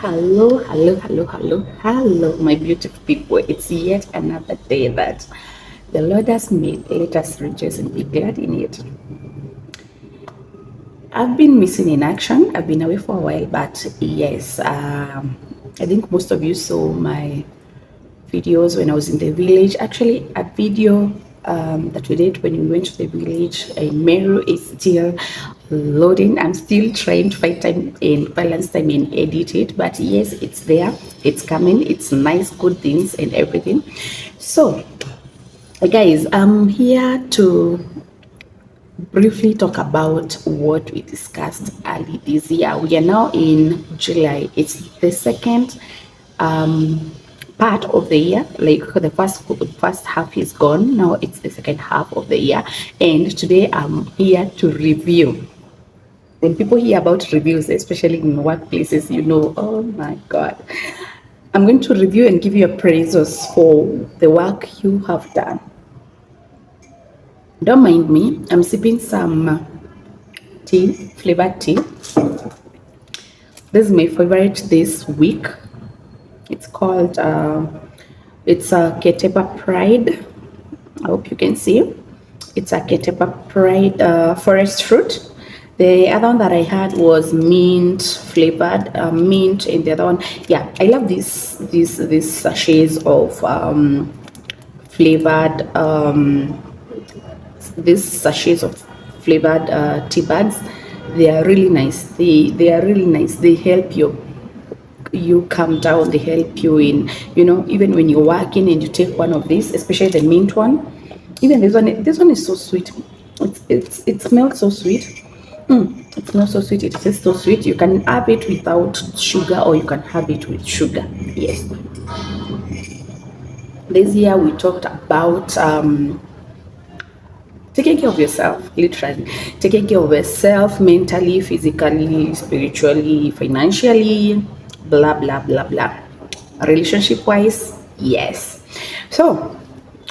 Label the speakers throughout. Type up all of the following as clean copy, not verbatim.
Speaker 1: Hello, my beautiful people. It's yet another day that the Lord has made. Let us rejoice and be glad in it. I've been missing in action. I've been away for a while, but yes, I think most of you saw my videos when I was in the village. Actually, a video that we did when we went to the village in Meru is still loading. I'm still trying to find time and balance time and edit it, but yes, it's there. It's coming. It's nice, good things and everything. So, guys, I'm here to briefly talk about what we discussed early this year. We are now in July. It's the second part of the year. Like the first half is gone. Now it's the second half of the year, and today I'm here to review. When people hear about reviews, especially in workplaces, oh my God. I'm going to review and give you appraisals for the work you have done. Don't mind me, I'm sipping some tea, flavored tea. This is my favorite this week. It's called, it's a Ketepa Pride. I hope you can see. It's a Ketepa Pride forest fruit. The other one that I had was mint flavored, mint, and the other one, yeah, I love these sachets of flavored, these sachets of flavored tea bags. They are really nice. They are really nice. They help you calm down. They help you in, even when you're working and you take one of these, especially the mint one. Even this one is so sweet. It smells so sweet. It smells so sweet. It tastes so sweet. You can have it without sugar or you can have it with sugar. Yes. This year we talked about taking care of yourself, literally. Taking care of yourself mentally, physically, spiritually, financially, blah, blah, blah, blah. Relationship wise, yes. So,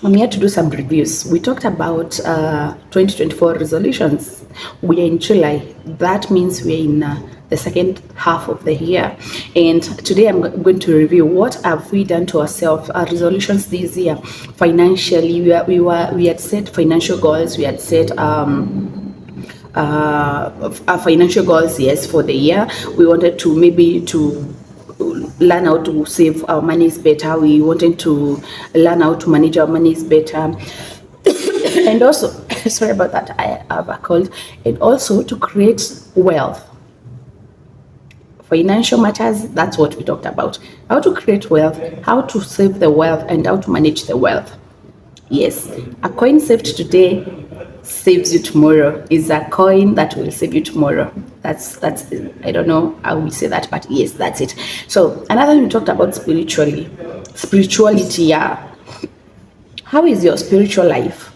Speaker 1: I'm here to do some reviews. We talked about 2024 resolutions. We are in July. That means we're in the second half of the year. And today I'm going to review what have we done to ourselves, our resolutions this year. Financially, we had set financial goals. We had set our financial goals, yes, for the year. We wanted to learn how to save our monies better. We wanted to learn how to manage our monies better. And also, sorry about that, I have a cold. And also to create wealth. Financial matters, that's what we talked about. How to create wealth, how to save the wealth, and how to manage the wealth. Yes, a coin saved today saves you tomorrow. Is a coin that will save you tomorrow. That's I don't know how we say that, but yes, that's it. So another thing we talked about spirituality. Yeah, how is your spiritual life?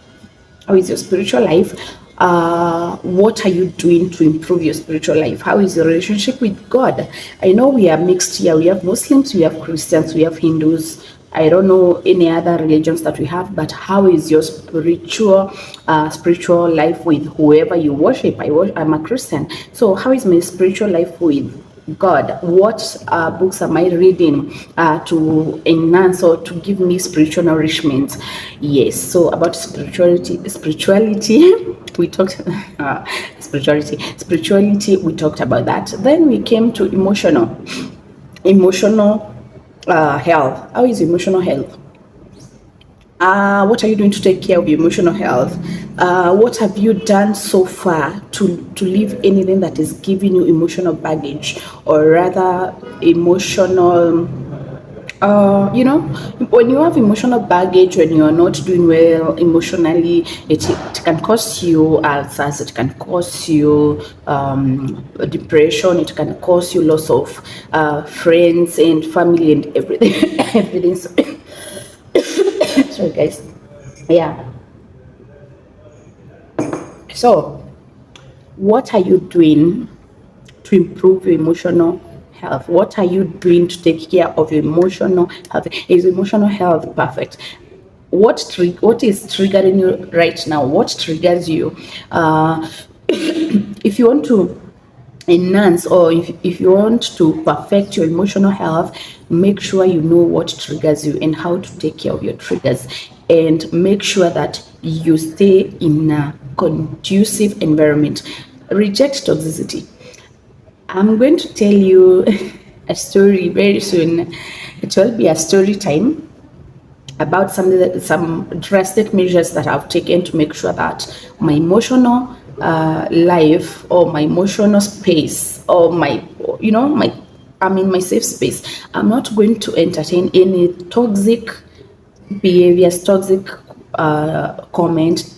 Speaker 1: How is your spiritual life? What are you doing to improve your spiritual life? How is your relationship with God? I know we are mixed here. We have Muslims, we have Christians, we have Hindus. I don't know any other religions that we have, but how is your spiritual life with whoever you worship? I'm a Christian, so how is my spiritual life with God? What books am I reading to enhance or to give me spiritual nourishment? Yes, so about spirituality, we talked spirituality, we talked about that. Then we came to emotional health. How is emotional health? What are you doing to take care of your emotional health? What have you done so far to leave anything that is giving you emotional baggage, or rather emotional, when you have emotional baggage, when you're not doing well emotionally, it can cause you ulcers, it can cause you depression, it can cause you loss of friends and family and everything. Everything. Sorry, guys. Yeah. So, what are you doing to improve your emotional health? What are you doing to take care of your emotional health? Is emotional health perfect? What is triggering you right now? What triggers you? If you want to enhance, or if you want to perfect your emotional health, make sure you know what triggers you and how to take care of your triggers, and make sure that you stay in a conducive environment. Reject toxicity. I'm going to tell you a story very soon. It will be a story time about some drastic measures that I've taken to make sure that my emotional life, or my emotional space, or my, my, I'm in my safe space. I'm not going to entertain any toxic behaviors, toxic comment,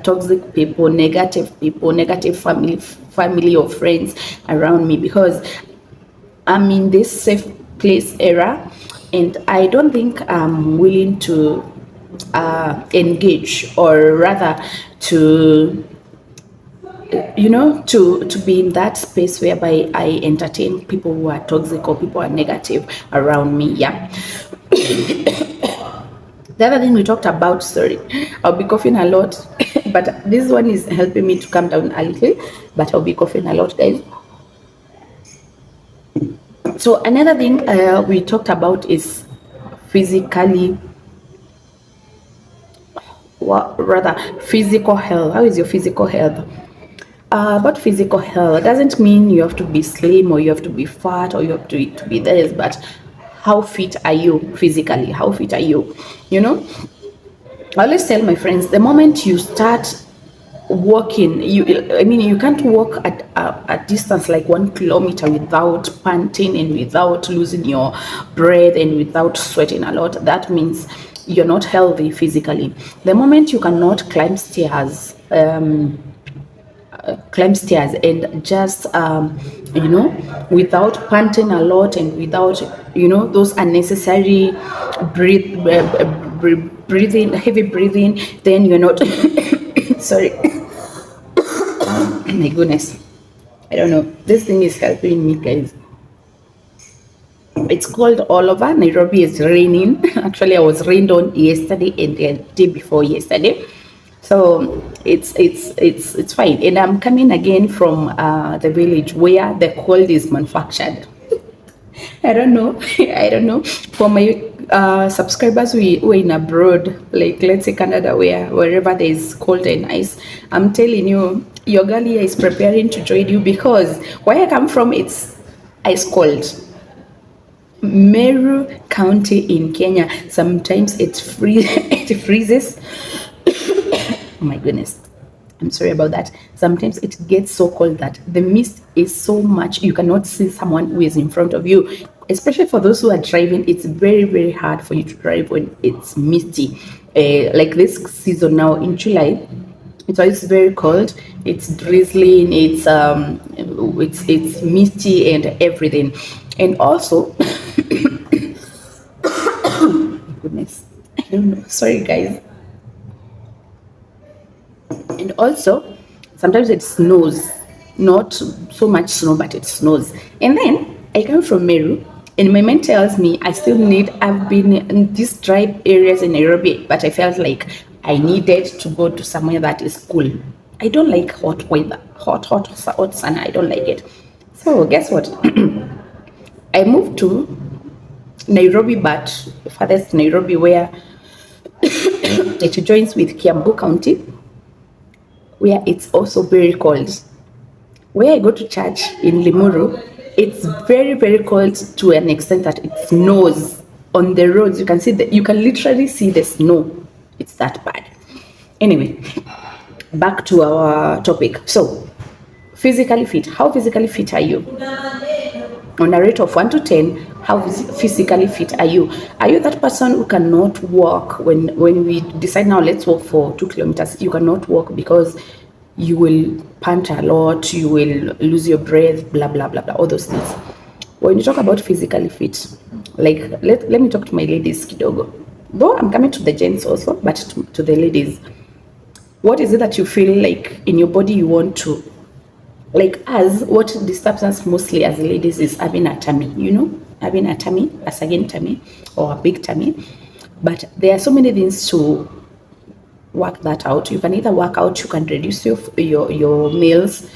Speaker 1: toxic people, negative family or friends around me, because I'm in this safe place era, and I don't think I'm willing to engage, or rather to, to be in that space whereby I entertain people who are toxic or people who are negative around me. Yeah. The other thing we talked about, sorry, I'll be coughing a lot, but this one is helping me to calm down a little, but I'll be coughing a lot, guys. So another thing we talked about is physically, rather physical health. How is your physical health? But physical health doesn't mean you have to be slim, or you have to be fat, or you have to be this, but how fit are you physically? How fit are you? I always tell my friends, the moment you start walking, you can't walk at a distance like 1 kilometer without panting and without losing your breath and without sweating a lot. That means you're not healthy physically. The moment you cannot climb stairs, and just without panting a lot, and without those unnecessary breathing, heavy breathing, then you're not sorry. My goodness, I don't know, this thing is helping me, guys. It's called Oliver. Nairobi is raining. Actually, I was rained on yesterday and the day before yesterday, so it's fine. And I'm coming again from the village where the cold is manufactured. I don't know. I don't know. For my subscribers who are in abroad, like let's say Canada, wherever there is cold and ice, I'm telling you, your girl here is preparing to join you, because where I come from, it's ice cold. Meru County in Kenya, sometimes it freezes. Oh my goodness. I'm sorry about that. Sometimes it gets so cold that the mist is so much you cannot see someone who is in front of you. Especially for those who are driving, it's very, very hard for you to drive when it's misty. Like this season now in July, it's always very cold. It's drizzling. It's misty and everything. And also, goodness, I don't know. Sorry, guys. And also, sometimes it snows, not so much snow, but it snows. And then I come from Meru, and my mind tells me I've been in these dry areas in Nairobi, but I felt like I needed to go to somewhere that is cool. I don't like hot weather, hot sun. I don't like it. So guess what? I moved to Nairobi, but farthest Nairobi, where it joins with Kiambu County, where it's also very cold. Where I go to church in Limuru, it's very, very cold to an extent that it snows on the roads. You can literally see the snow. It's that bad. Anyway, back to our topic. So, physically fit. How physically fit are you? On a rate of 1 to 10, how physically fit are you? Are you that person who cannot walk when we decide now let's walk for 2 kilometers? You cannot walk because you will pant a lot, you will lose your breath, blah blah blah blah, all those things. When you talk about physically fit, like let me talk to my ladies kidogo. Though I'm coming to the gents also, but to the ladies, what is it that you feel like in your body you want to, like us, what disturbs us mostly as ladies is having a tummy, having a tummy, a sagging tummy or a big tummy. But there are so many things to work that out. You can either work out, you can reduce your meals,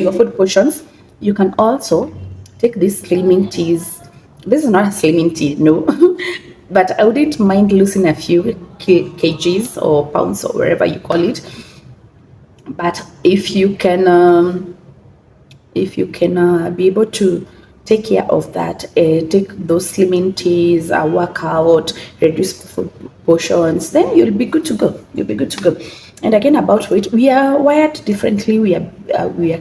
Speaker 1: your food portions. You can also take these slimming teas. This is not a slimming tea, no, but I wouldn't mind losing a few kgs or pounds or wherever you call it. But if you can be able to take care of that, take those slimming teas, work out, reduce food portions, then you'll be good to go. You'll be good to go. And again, about weight, we are wired differently. We are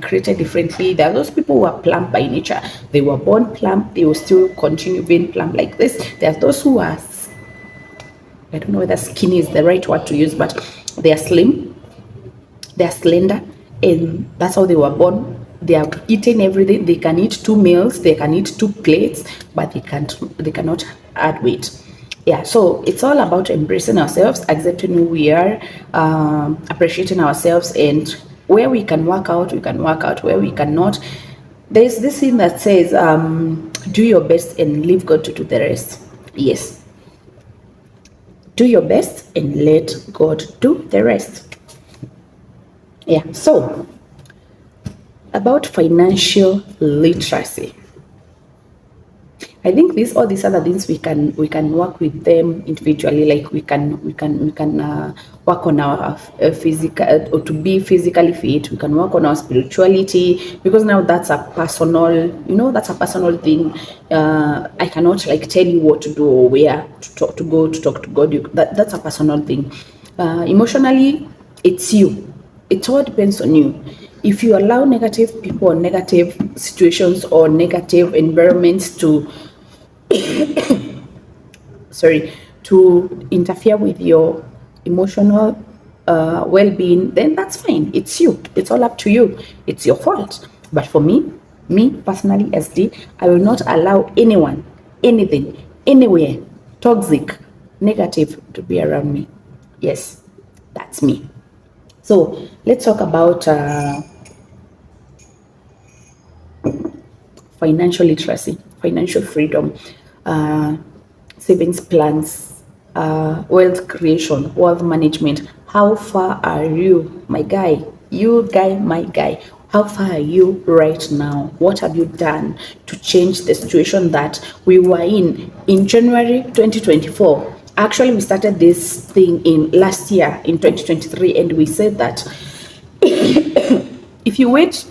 Speaker 1: created differently. There are those people who are plump by nature. They were born plump. They will still continue being plump like this. There are those who are, I don't know whether skinny is the right word to use, but they are slim, they are slender, and that's how they were born. They are eating everything. They can eat 2 meals, they can eat 2 plates, but they cannot add weight. Yeah, so it's all about embracing ourselves, accepting who we are, appreciating ourselves, and where we can work out, we can work out. Where we cannot, there's this thing that says, do your best and leave God to do the rest. Yes, do your best and let God do the rest. Yeah, so about financial literacy, I think all these other things we can work with them individually. Like we can work on our physical, or to be physically fit. We can work on our spirituality, because now that's a personal, that's a personal thing. I cannot like tell you what to do or where to talk to God. That's a personal thing. Emotionally, it's you. It all depends on you. If you allow negative people or negative situations or negative environments to interfere with your emotional well-being, then that's fine. It's you. It's all up to you. It's your fault. But for me personally, SD, I will not allow anyone, anything, anywhere, toxic, negative to be around me. Yes, that's me. So let's talk about financial literacy, financial freedom, savings plans, wealth creation, wealth management. How far are you, my guy? You guy, my guy. How far are you right now? What have you done to change the situation that we were in January 2024? Actually, we started this thing in last year in 2023, and we said that if you wait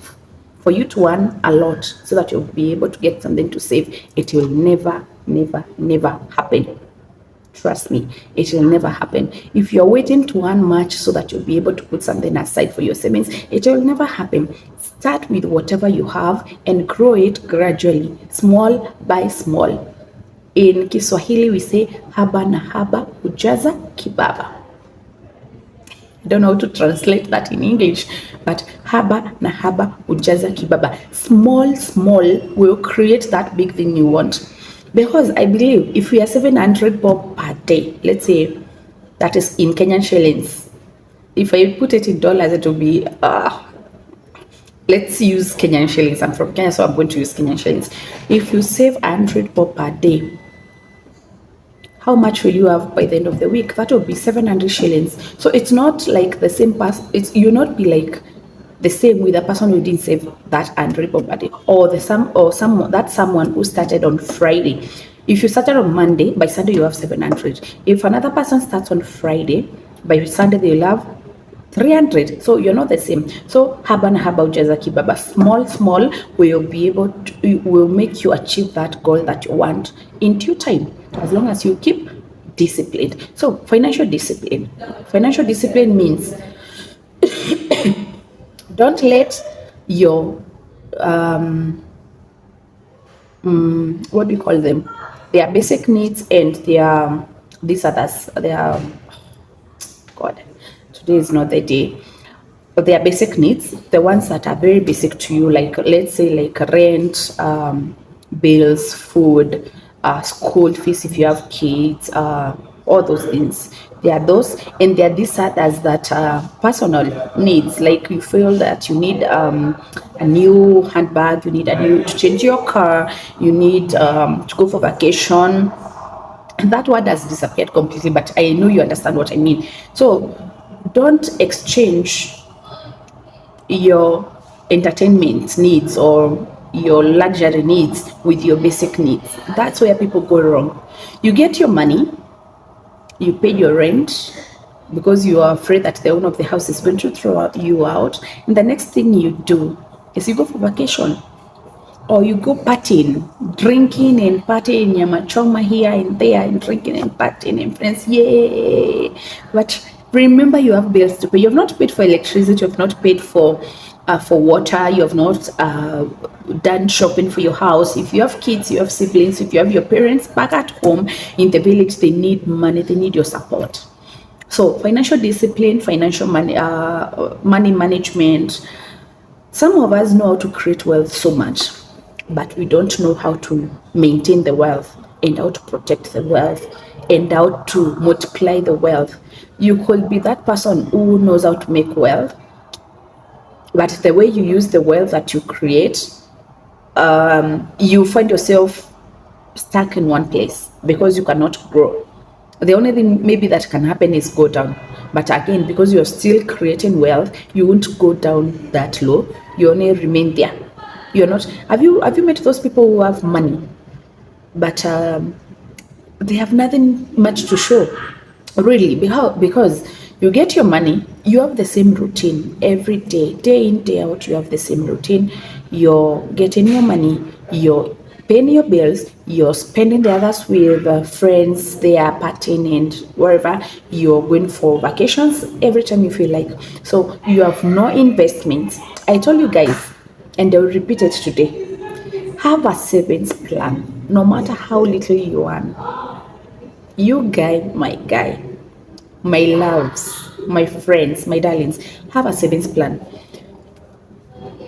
Speaker 1: for you to earn a lot so that you'll be able to get something to save, it will never happen. Trust me, it will never happen. If you're waiting to earn much so that you'll be able to put something aside for your savings, it will never happen. Start with whatever you have and grow it gradually, small by small. In Kiswahili, we say haba na haba hujaza kibaba. I don't know how to translate that in English, but haba na haba hujaza kibaba. Small will create that big thing you want. Because I believe if we are 700 bob per day, let's say that is in Kenyan shillings. If I put it in dollars, it will be, let's use Kenyan shillings. I'm from Kenya, so I'm going to use Kenyan shillings. If you save 100 bob per day, how much will you have by the end of the week? That will be 700 shillings. So it's not like the same person. You'll not be like the same with a person who didn't save that 100 bob per day, or someone who started on Friday. If you started on Monday, by Sunday you have 700. If another person starts on Friday, by Sunday they'll have 300. So you're not the same. So haba na haba hujaza kibaba. Small will make you achieve that goal that you want in due time, as long as you keep disciplined. So financial discipline means don't let your what do you call them, their basic needs and these others, God, today is not the day. But their basic needs, the ones that are very basic to you, like let's say like rent, bills, food, school fees if you have kids, all those things. There are those, and there are these others that personal needs, like you feel that you need a new handbag, you need to change your car, you need to go for vacation. That word has disappeared completely, but I know you understand what I mean. So don't exchange your entertainment needs or your luxury needs with your basic needs. That's where people go wrong. You get your money, you pay your rent because you are afraid that the owner of the house is going to throw you out. And the next thing you do is you go for vacation or you go partying, drinking and partying, yamachoma here and there, and drinking and partying and friends, yay! But remember, you have bills to pay. You have not paid for electricity. You have not paid for water. You have not done shopping for your house. If you have kids, you have siblings. If you have your parents back at home in the village, they need money. They need your support. So financial discipline, financial money management. Some of us know how to create wealth so much, but we don't know how to maintain the wealth and how to protect the wealth and how to multiply the wealth. You could be that person who knows how to make wealth, but the way you use the wealth that you create, you find yourself stuck in one place because you cannot grow. The only thing maybe that can happen is go down. But again, because you're still creating wealth, you won't go down that low. You only remain there. You're not. Have you met those people who have money, but they have nothing much to show, really? Because you get your money, you have the same routine every day, day in, day out. You have the same routine. You're getting your money. You're paying your bills, you're spending the others with friends, they are partying and wherever, you're going for vacations every time you feel like. So you have no investments. I told you guys, and I'll repeat it today, have a savings plan, no matter how little you earn. You guy, my loves, my friends, my darlings, have a savings plan.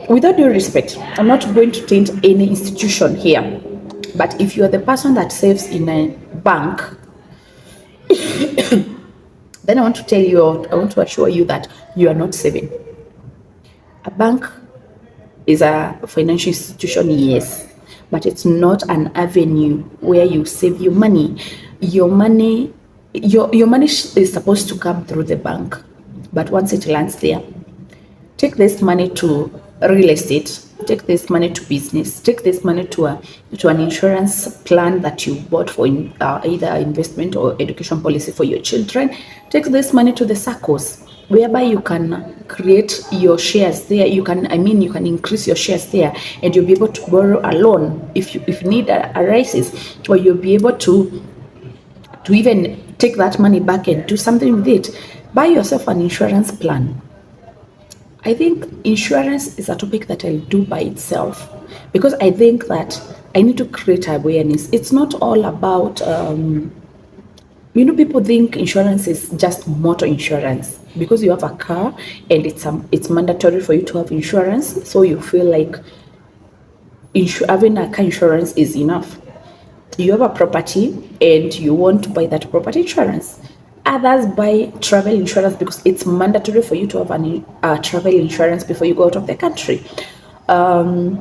Speaker 1: Without due respect, I'm not going to taint any institution here, but if you are the person that saves in a bank, then I want to tell you, I want to assure you that you are not saving. A bank is a financial institution, yes, but it's not an avenue where you save your money. Your money is supposed to come through the bank, but once it lands there, take this money to real estate, take this money to business, take this money to an insurance plan that you bought for either investment or education policy for your children. Take this money to the SACCOs, whereby you can create your shares there. You can increase your shares there, and you'll be able to borrow a loan if need arises, or you'll be able to even take that money back and do something with it. Buy yourself an insurance plan. I think insurance is a topic that I'll do by itself, because I think that I need to create awareness. It's not all about, people think insurance is just motor insurance. Because you have a car and it's mandatory for you to have insurance, so you feel like having a car insurance is enough. You have a property and you want to buy that property insurance. Others buy travel insurance because it's mandatory for you to have travel insurance before you go out of the country. Then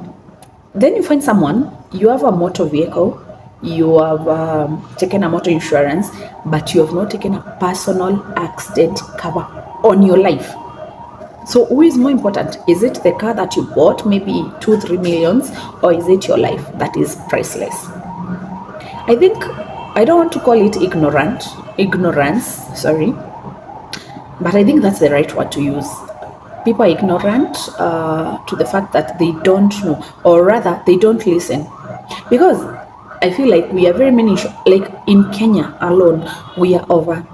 Speaker 1: you find someone, you have a motor vehicle, you have taken a motor insurance, but you have not taken a personal accident cover on your life. So who is more important? Is it the car that you bought, maybe 2-3 millions, or is it your life that is priceless? I think, I don't want to call it ignorance, but I think that's the right word to use. People are ignorant to the fact that they don't know, or rather they don't listen. Because I feel like we are very many, like in Kenya alone, we are over,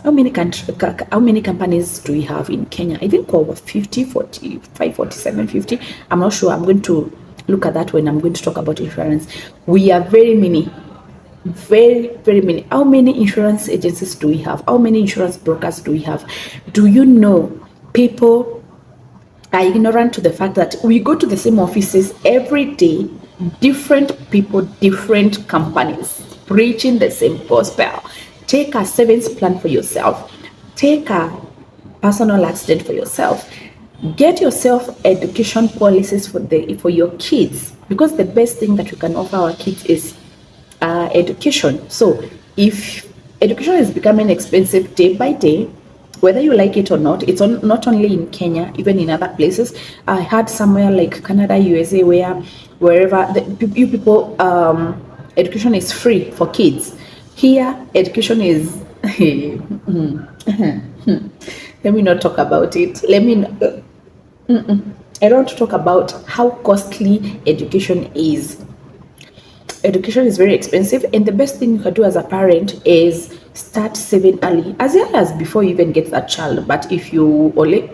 Speaker 1: how many companies do we have in Kenya? I think over 50, 45, 47, 50. I'm not sure. I'm going to look at that when I'm going to talk about insurance. We are very many. Very, very many. How many insurance agencies do we have? How many insurance brokers do we have? Do you know people are ignorant to the fact that we go to the same offices every day, different people, different companies, preaching the same gospel. Take a savings plan for yourself. Take a personal accident for yourself. Get yourself education policies for your kids, because the best thing that we can offer our kids is education. So if education is becoming expensive day by day, whether you like it or not. It's not only in Kenya, even in other places. I heard somewhere like Canada, USA, wherever you people, education is free for kids. Here, education is. Let me not talk about it. I don't want to talk about how costly education is. Education is very expensive, and the best thing you can do as a parent is start saving early, as early as before you even get that child. But if you already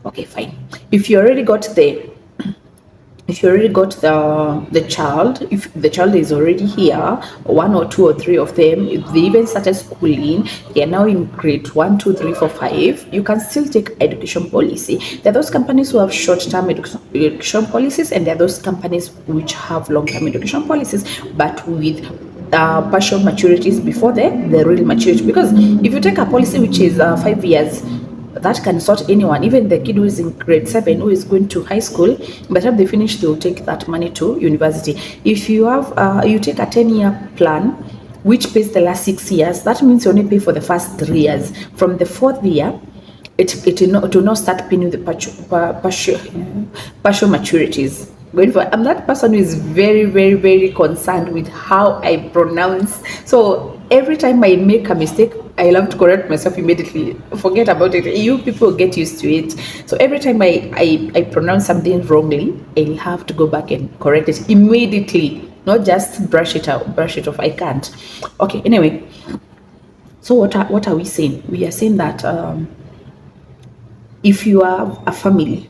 Speaker 1: okay, fine. If you already got the child, if the child is already here, one or two or three of them, if they even started schooling, they are now in grade 1, 2, 3, 4, 5, you can still take education policy. There are those companies who have short-term education policies, and there are those companies which have long-term education policies, but with partial maturities before the real maturity. Because if you take a policy which is 5 years, that can sort anyone, even the kid who is in grade 7 who is going to high school. By the time they finish, they'll take that money to university. If you have you take a 10-year plan which pays the last 6 years, that means you only pay for the first 3 years. From the 4th year, it will not start paying you the partial maturities. I'm that person who is very, very, very concerned with how I pronounce. So every time I make a mistake, I love to correct myself immediately. Forget about it. You people get used to it. So every time I pronounce something wrongly, I'll have to go back and correct it immediately. Not just brush it off. I can't. Okay, anyway. So what are we saying? We are saying that if you have a family,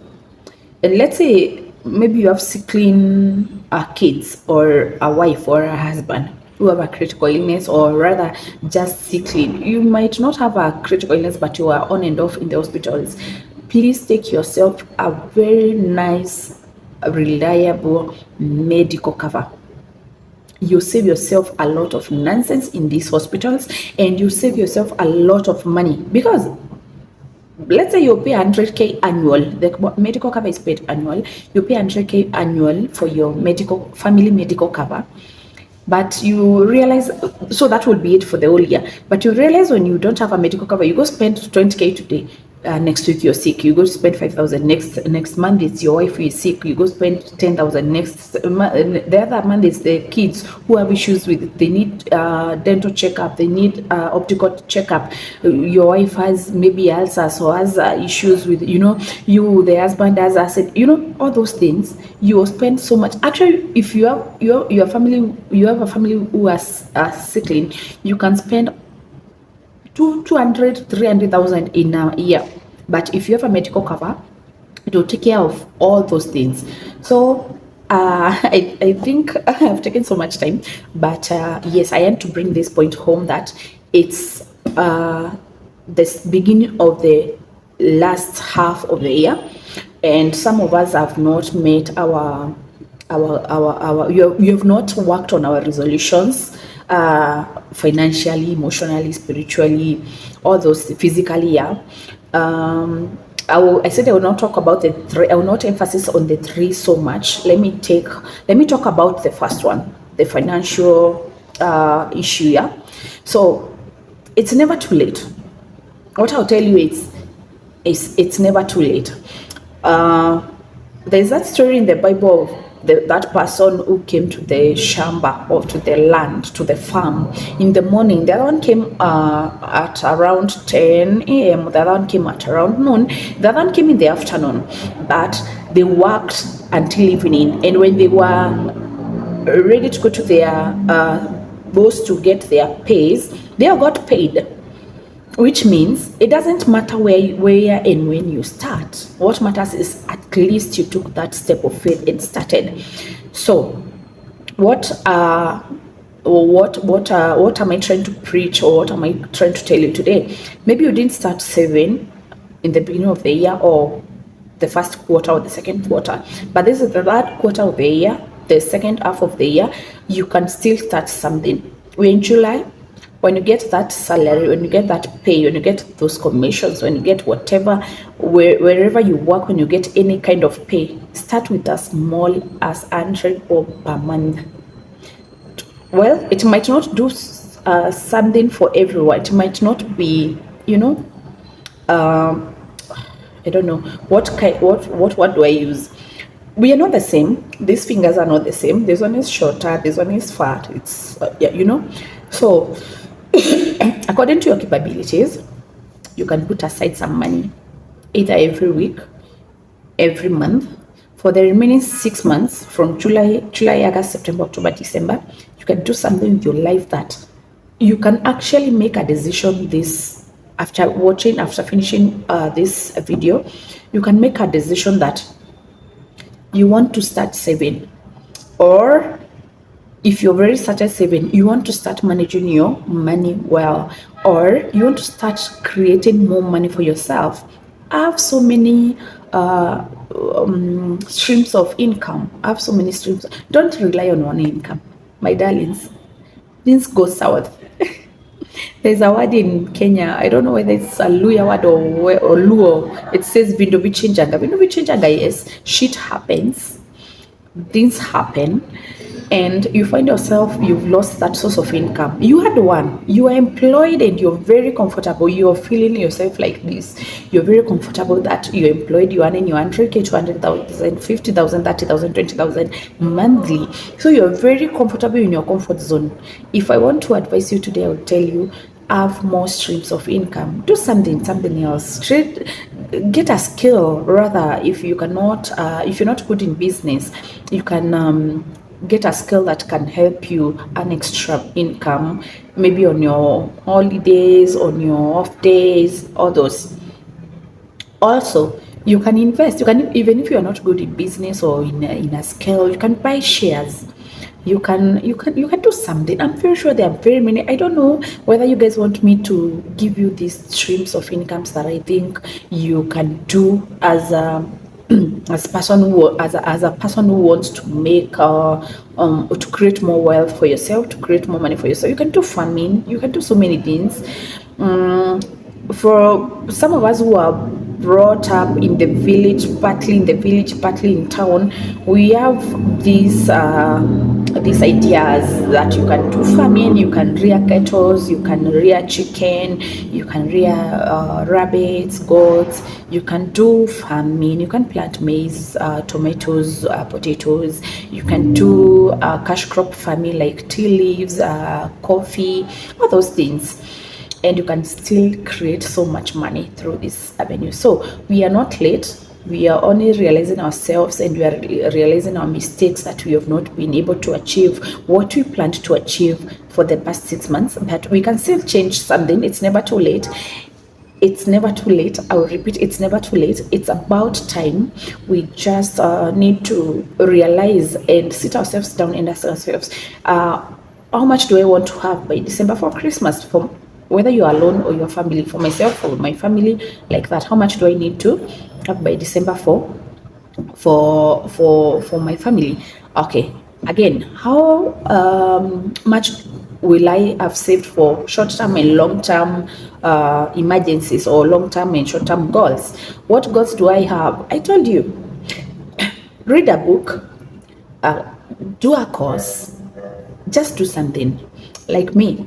Speaker 1: and let's say maybe you have sickling kids, or a wife or a husband who have a critical illness, or rather just sickly. You might not have a critical illness, but you are on and off in the hospitals. Please take yourself a very nice, reliable medical cover. You save yourself a lot of nonsense in these hospitals, and you save yourself a lot of money. Because let's say you pay 100k annual, the medical cover is paid annual, you pay 100k annual for your family medical cover, but you realize, so that would be it for the whole year. But you realize when you don't have a medical cover, you go spend 20k today, next week you're sick, you go spend 5,000. Next month it's your wife who is sick, you go spend 10,000. The other month is the kids who have issues with, they need dental checkup, they need optical checkup. Your wife has maybe ulcers or has issues with, the husband has acid, all those things. You will spend so much. Actually, if you have your family, you have a family who has sickling, you can spend 200, 300,000 in a year. But if you have a medical cover, it will take care of all those things. So I think I've taken so much time, but yes, I am to bring this point home that it's the beginning of the last half of the year, and some of us have not met you have not worked on our resolutions, financially, emotionally, spiritually, all those, physically. I said I will not talk about the three. I will not emphasize on the three so much. Let me talk about the first one, the financial issue. Yeah. So it's never too late. What I'll tell you is it's never too late. There's that story in the Bible of that person who came to the shamba, or to the land, to the farm in the morning. The other one came at around 10 a.m. The other one came at around noon. The other one came in the afternoon. But they worked until evening. And when they were ready to go to their boss to get their pays, they all got paid. Which means it doesn't matter where and when you start. What matters is at least you took that step of faith and started. So, what am I trying to preach, or what am I trying to tell you today? Maybe you didn't start saving in the beginning of the year, or the first quarter, or the second quarter, but this is the third quarter of the year, the second half of the year. You can still start something. We're in July. When you get that salary, when you get that pay, when you get those commissions, when you get whatever, wherever you work, when you get any kind of pay, start with as small as 100 or per month. Well, it might not do something for everyone. It might not be, I don't know what do I use. We are not the same. These fingers are not the same. This one is shorter, this one is fat. It's so according to your capabilities, you can put aside some money either every week, every month, for the remaining 6 months from July, August, September, October, December. You can do something with your life that you can actually make a decision. This after finishing this video, you can make a decision that you want to start saving, or if you've already started saving, you want to start managing your money well, or you want to start creating more money for yourself. I have so many streams of income. I have so many streams. Don't rely on one income, my darlings. Things go south. There's a word in Kenya, I don't know whether it's a Luya word or Luo. It says Vindu Vichinjanga. Vindu Vichinjanga, yes, shit happens, things happen, and you find yourself, you've lost that source of income. You had one, you are employed and you're very comfortable, you're feeling yourself like this, you're very comfortable that you're employed, you earn 100k, 200,000, 50,000, 30,000, 20,000 monthly. So you're very comfortable in your comfort zone. If I want to advise you today, I would tell you, have more streams of income. Do something else. Get a skill. Rather, if you cannot, if you're not good in business, you can get a skill that can help you earn extra income, maybe on your holidays, on your off days, all those. Also, you can invest. You can, even if you're not good in business or in a skill, you can buy shares. You can do something. I'm very sure there are very many. I don't know whether you guys want me to give you these streams of incomes that I think you can do as a as a person who wants to make to create more wealth for yourself, to create more money for yourself. You can do farming. You can do so many things. For some of us who are brought up in the village, partly in the village, partly in town, we have these ideas that you can do farming, you can rear cattle, you can rear chicken, you can rear rabbits, goats, you can do farming, you can plant maize, tomatoes, potatoes, you can do cash crop farming like tea leaves, coffee, all those things. And you can still create so much money through this avenue. So we are not late. We are only realizing ourselves, and we are realizing our mistakes, that we have not been able to achieve what we planned to achieve for the past 6 months. But we can still change something. It's never too late. It's never too late. I will repeat, it's never too late. It's about time. We just need to realize and sit ourselves down and ask ourselves, how much do I want to have by December for Christmas? For whether you're alone or your family. For myself or my family, like that, how much do I need to have by December for my family? Okay, again, how much will I have saved for short-term and long-term emergencies, or long-term and short-term goals? What goals do I have? I told you, read a book, do a course, just do something. Like me,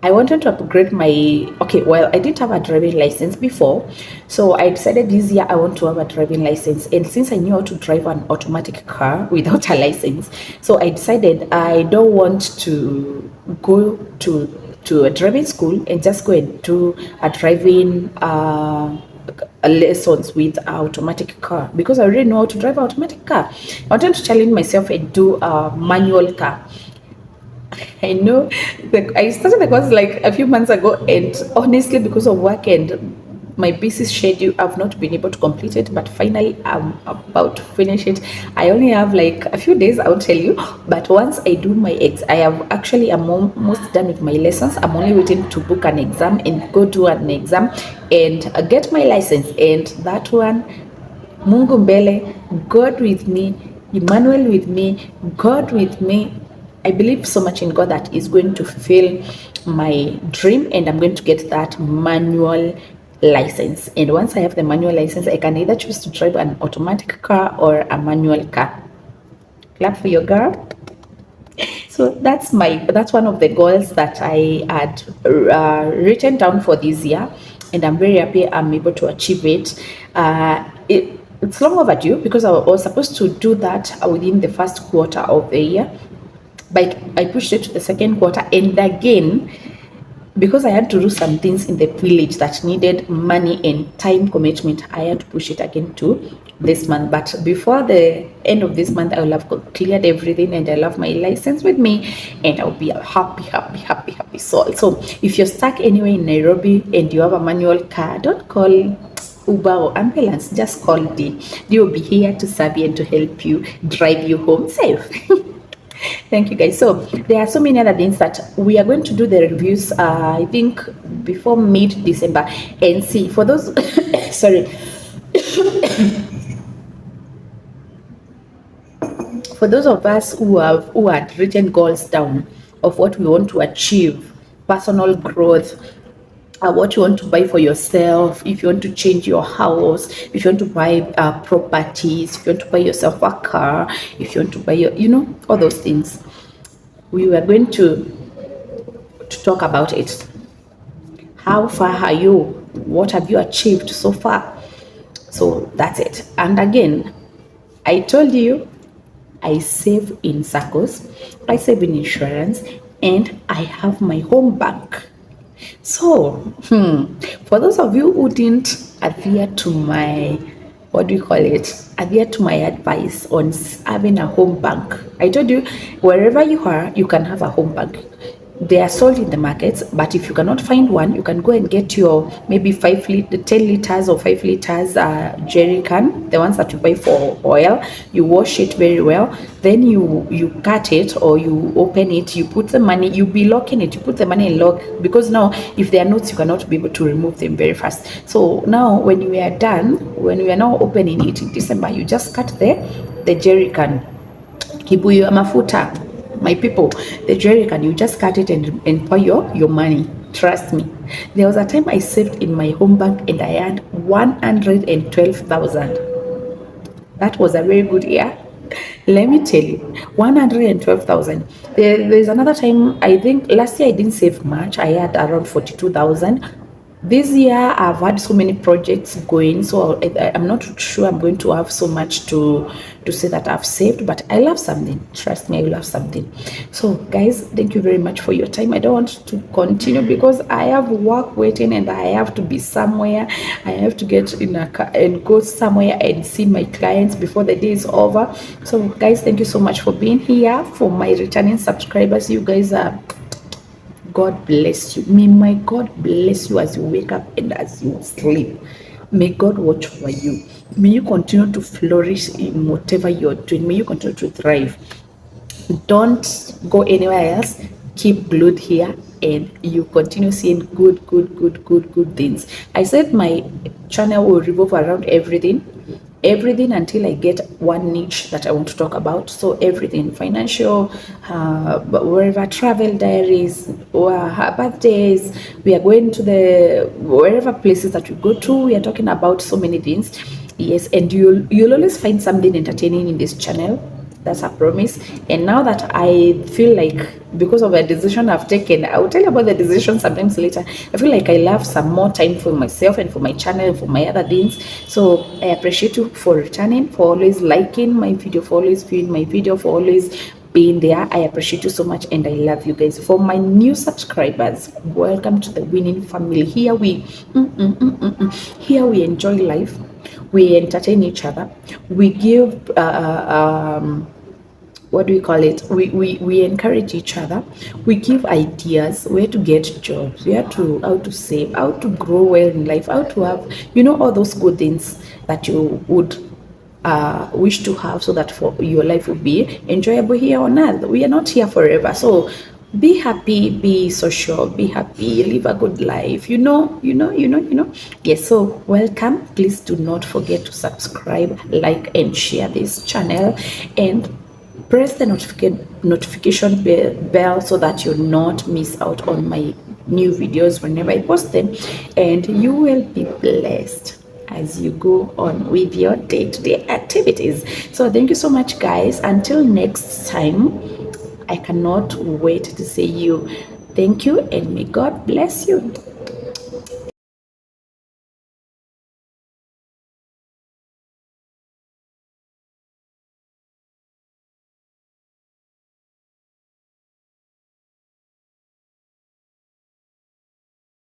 Speaker 1: I wanted to upgrade my, I didn't have a driving license before, so I decided this year I want to have a driving license. And since I knew how to drive an automatic car without a license, so I decided I don't want to go to a driving school and just go and do a driving lessons with an automatic car, because I already know how to drive an automatic car. I wanted to challenge myself and do a manual car. I know I started the course like a few months ago, and honestly, because of work and my busy schedule, I've not been able to complete it, but finally I'm about to finish it. I only have like a few days, I'll tell you, but once I do my I'm almost done with my lessons. I'm only waiting to book an exam and go do an exam and get my license. And that one, Mungu mbele, God with me, Emmanuel with me, God with me. I believe so much in God that is going to fulfill my dream, and I'm going to get that manual license. And once I have the manual license, I can either choose to drive an automatic car or a manual car. Clap for your girl. So that's one of the goals that I had written down for this year, and I'm very happy I'm able to achieve it. It's long overdue because I was supposed to do that within the first quarter of the year, but I pushed it to the second quarter, and again, because I had to do some things in the village that needed money and time commitment, I had to push it again to this month. But before the end of this month, I will have cleared everything, and I'll have my license with me, and I'll be a happy soul. So if you're stuck anywhere in Nairobi and you have a manual car, don't call Uber or ambulance, just call D. D will be here to serve you and to help you drive you home safe. Thank you, guys. So there are so many other things that we are going to do the reviews, I think, before mid-December, and see for those sorry, for those of us who had written goals down of what we want to achieve, personal growth, what you want to buy for yourself, if you want to change your house, if you want to buy properties, if you want to buy yourself a car, if you want to buy all those things, we were going to talk about it. How far are you? What have you achieved so far? So that's it. And again, I told you, I save in SACCOs, I save in insurance, and I have my home bank. So, for those of you who didn't adhere to my, adhere to my advice on having a home bank, I told you, wherever you are, you can have a home bank. They are sold in the markets, but if you cannot find one, you can go and get your maybe 10 liters or 5 liters jerry can, the ones that you buy for oil. You wash it very well, then you cut it or you open it, you put the money, you be locking it, you put the money in lock, because now if there are notes, you cannot be able to remove them very fast. So now when we are done, when we are now opening it in December, you just cut the jerry can. Kibuyu mafuta, my people, the jerry can, you just cut it and pour your money. Trust me, there was a time I saved in my home bank and I had 112,000. That was a very good year. Let me tell you, 112,000. There's another time, I think last year I didn't save much. I had around 42,000. This year I've had so many projects going, so I'm not sure I'm going to have so much to say that I've saved, but I love something. Trust me, I love something. So guys, thank you very much for your time. I don't want to continue because I have work waiting and I have to be somewhere. I have to get in a car and go somewhere and see my clients before the day is over. So guys, thank you so much for being here. For my returning subscribers, you guys are, God bless you. May my God bless you as you wake up and as you sleep. May God watch over you. May you continue to flourish in whatever you're doing. May you continue to thrive. Don't go anywhere else. Keep glued here and you continue seeing good things. I said my channel will revolve around everything until I get one niche that I want to talk about. So everything, financial, wherever, travel diaries, or birthdays, we are going to wherever places that we go to, we are talking about so many things. Yes, and you'll always find something entertaining in this channel. That's a promise. And now that I feel like, because of a decision I've taken, I will tell you about the decision sometimes later. I feel like I love some more time for myself and for my channel and for my other things. So I appreciate you for returning, for always liking my video, for always viewing my video, for always being there. I appreciate you so much and I love you guys. For my new subscribers, welcome to the winning family. Here we enjoy life, we entertain each other, we give we encourage each other, we give ideas where to get jobs, how to save, how to grow well in life, how to have all those good things that you would wish to have, so that for your life will be enjoyable here on earth. We are not here forever, so be happy, be social, be happy, live a good life, yes. So welcome. Please do not forget to subscribe, like and share this channel, and press the notification bell so that you'll not miss out on my new videos whenever I post them, and you will be blessed as you go on with your day-to-day activities. So thank you so much, guys. Until next time, I cannot wait to say you thank you, and may God bless you.